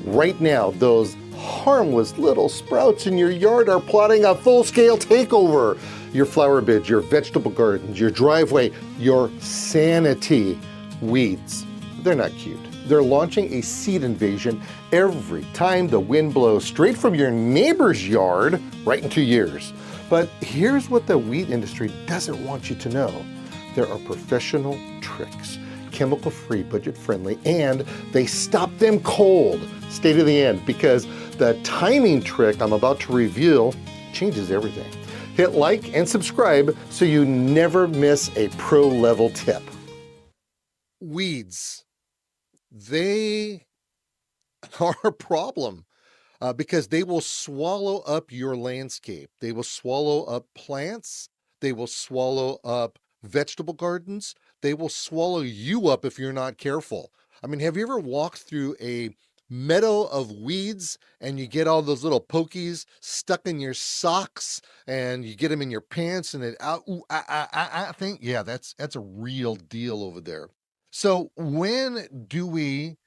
Right now, those harmless little sprouts in your yard are plotting a full-scale takeover. Your flower beds, your vegetable gardens, your driveway, your sanity. Weeds, they're not cute. They're launching a seed invasion every time the wind blows straight from your neighbor's yard right into yours. But here's what the weed industry doesn't want you to know. There are professional tricks, chemical-free, budget-friendly, and they stop them cold. Stay to the end, because the timing trick I'm about to reveal changes everything. Hit like and subscribe so you never miss a pro-level tip. Weeds, they are a problem because they will swallow up your landscape. They will swallow up plants. They will swallow up vegetable gardens. They will swallow you up if you're not careful. I mean, have you ever walked through a meadow of weeds and you get all those little pokies stuck in your socks and you get them in your pants and it I think, yeah, that's a real deal over there. So when do we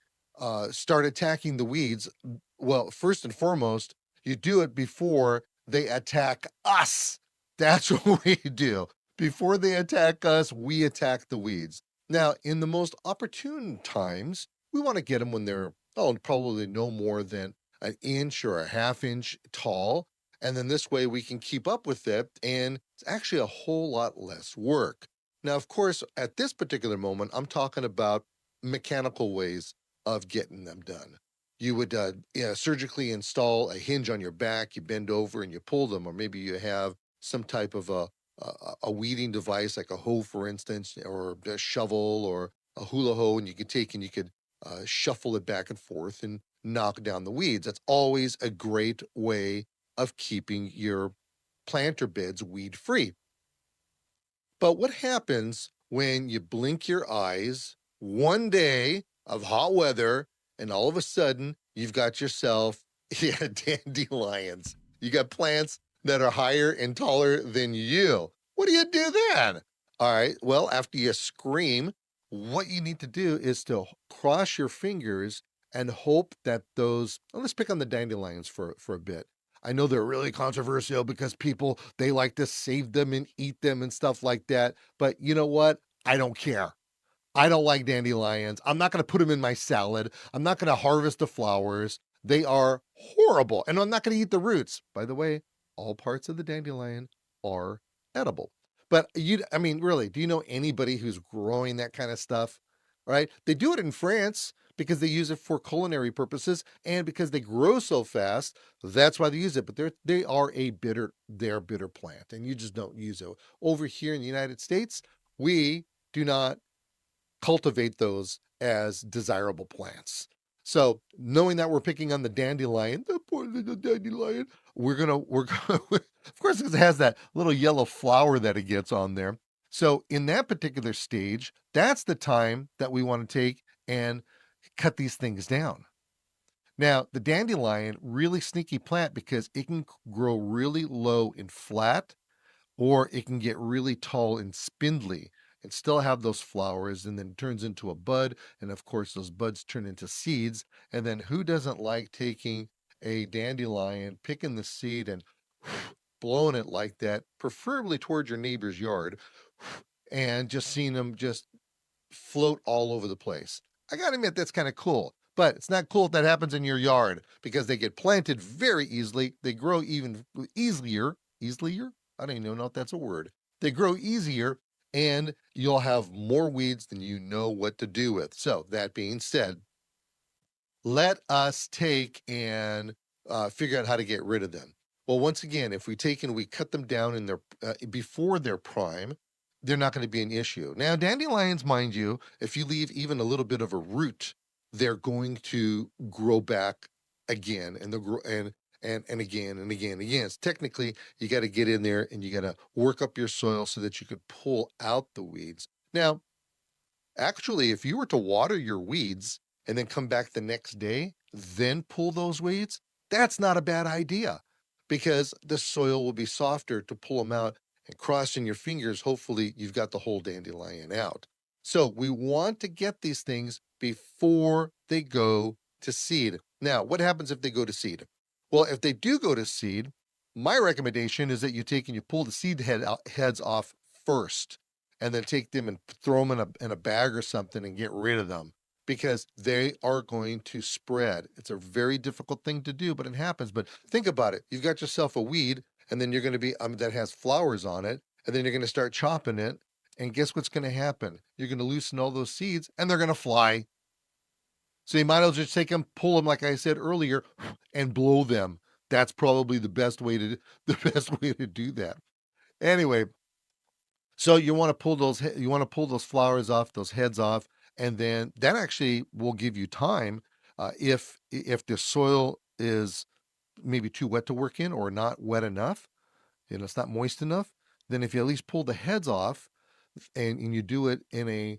start attacking the weeds? Well, first and foremost, you do it before they attack us. That's what we do. Before they attack us, we attack the weeds. Now, in the most opportune times, we want to get them when they're, probably no more than an inch or a half inch tall. And then this way we can keep up with it. And it's actually a whole lot less work. Now, of course, at this particular moment, I'm talking about mechanical ways of getting them done. You would surgically install a hinge on your back, you bend over and you pull them, or maybe you have some type of a weeding device like a hoe, for instance, or a shovel or a hula hoe, and you could take and you could shuffle it back and forth and knock down the weeds. That's always a great way of keeping your planter beds weed free. But what happens when you blink your eyes one day of hot weather and all of a sudden you've got yourself dandelions? You got plants that are higher and taller than you. What do you do then? All right, well, after you scream, what you need to do is to cross your fingers and hope that those, let's pick on the dandelions for a bit. I know they're really controversial because people, they like to save them and eat them and stuff like that. But you know what? I don't care. I don't like dandelions. I'm not going to put them in my salad. I'm not going to harvest the flowers. They are horrible. And I'm not going to eat the roots. By the way, all parts of the dandelion are edible. But I mean, really, do you know anybody who's growing that kind of stuff? Right? They do it in France because they use it for culinary purposes and because they grow so fast. That's why they use it. But they're bitter plant, and you just don't use it. Over here in the United States, we do not cultivate those as desirable plants. So knowing that we're picking on the dandelion, the poor little dandelion, we're gonna, of course, because it has that little yellow flower that it gets on there. So in that particular stage, that's the time that we want to take and cut these things down. Now, the dandelion, really sneaky plant because it can grow really low and flat, or it can get really tall and spindly and still have those flowers, and then turns into a bud. And of course, those buds turn into seeds. And then who doesn't like taking a dandelion, picking the seed and blowing it like that, preferably towards your neighbor's yard, and just seeing them just float all over the place? I gotta admit, that's kind of cool. But it's not cool if that happens in your yard because they get planted very easily. They grow even easier. I don't even know if that's a word. They grow easier and you'll have more weeds than you know what to do with. So that being said, let us take and figure out how to get rid of them. Well, once again, if we take and we cut them down in their before their prime, they're not going to be an issue. Now, dandelions, mind you, if you leave even a little bit of a root, they're going to grow back again, and they'll grow and again and again and again. So technically, you got to get in there and you got to work up your soil so that you could pull out the weeds. Now, actually, if you were to water your weeds and then come back the next day, then pull those weeds, that's not a bad idea because the soil will be softer to pull them out, and crossing your fingers, hopefully you've got the whole dandelion out. So we want to get these things before they go to seed. Now, what happens if they go to seed? Well, if they do go to seed, my recommendation is that you take and you pull the heads off first, and then take them and throw them in a bag or something and get rid of them, because they are going to spread. It's a very difficult thing to do, but it happens. But think about it. You've got yourself a weed, and then you're going to be that has flowers on it, and then you're going to start chopping it. And guess what's going to happen? You're going to loosen all those seeds, and they're going to fly. So you might as well just take them, pull them, like I said earlier, and blow them. That's probably the best way to do that. Anyway, so you want to pull those flowers off, those heads off, and then that actually will give you time, if the soil is maybe too wet to work in or not wet enough, it's not moist enough. Then if you at least pull the heads off, and you do it in a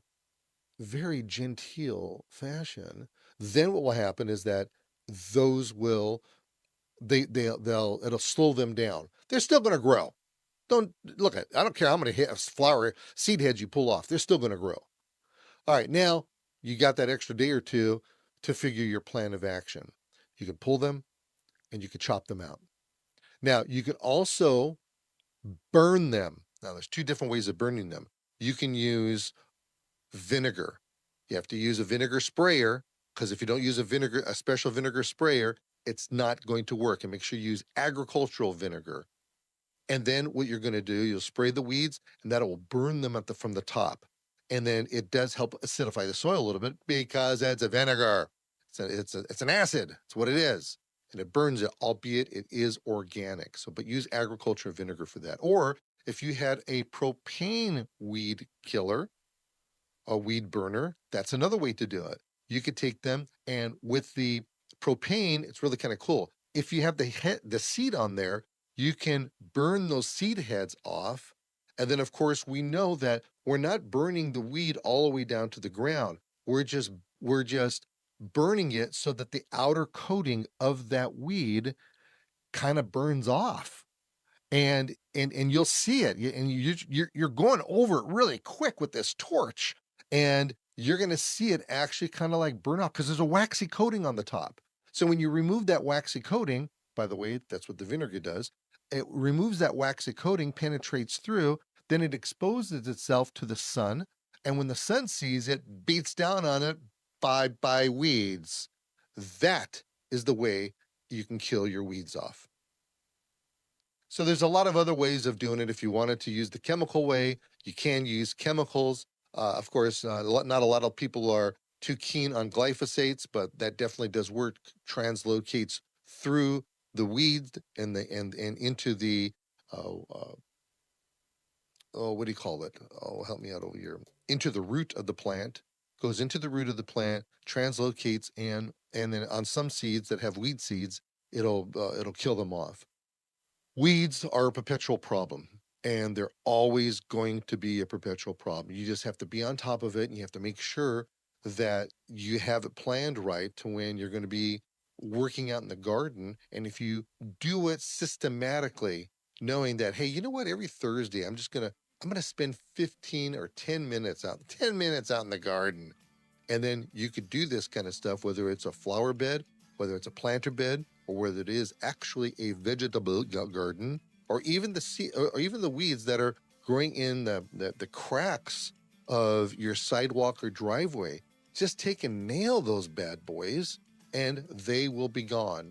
very genteel fashion, then what will happen is that those will it'll slow them down. They're still going to grow. Don't look at I don't care how many flower seed heads you pull off. They're still going to grow. All right, now you got that extra day or two to figure your plan of action. You can pull them and you can chop them out. Now you can also burn them. Now there's two different ways of burning them. You can use vinegar. You have to use a vinegar sprayer, because if you don't use a special vinegar sprayer, it's not going to work. And make sure you use agricultural vinegar. And then what you're going to do, you'll spray the weeds, and that will burn them from the top. And then it does help acidify the soil a little bit, because it's a vinegar. It's an acid. It's what it is. And it burns it, albeit it is organic. So, but use agricultural vinegar for that. Or if you had a propane weed killer, a weed burner, that's another way to do it. You could take them, and with the propane, it's really kind of cool. If you have the seed on there, you can burn those seed heads off. And then, of course, we know that we're not burning the weed all the way down to the ground. We're just burning it so that the outer coating of that weed kind of burns off. And you'll see it, and you're going over it really quick with this torch, and you're going to see it actually kind of like burn off, because there's a waxy coating on the top. So when you remove that waxy coating, by the way, that's what the vinegar does. It removes that waxy coating, penetrates through, then it exposes itself to the sun, and when the sun sees it, beats down on it. Bye weeds. That is the way you can kill your weeds off. So there's a lot of other ways of doing it. If you wanted to use the chemical way, you can use chemicals. Of course, not a lot of people are too keen on glyphosates, but that definitely does work. Translocates through the weeds and into the what do you call it? Oh, help me out over here. Into the root of the plant, goes into the root of the plant, translocates, and then on some seeds that have weed seeds, it'll kill them off. Weeds are a perpetual problem, and they're always going to be a perpetual problem. You just have to be on top of it, and you have to make sure that you have it planned right to when you're going to be working out in the garden. And if you do it systematically, knowing that, hey, you know what, every Thursday I'm going to spend 15 or 10 minutes out in the garden. And then you could do this kind of stuff, whether it's a flower bed, whether it's a planter bed, or whether it is actually a vegetable garden, or even the weeds that are growing in the cracks of your sidewalk or driveway. Just take and nail those bad boys, and they will be gone.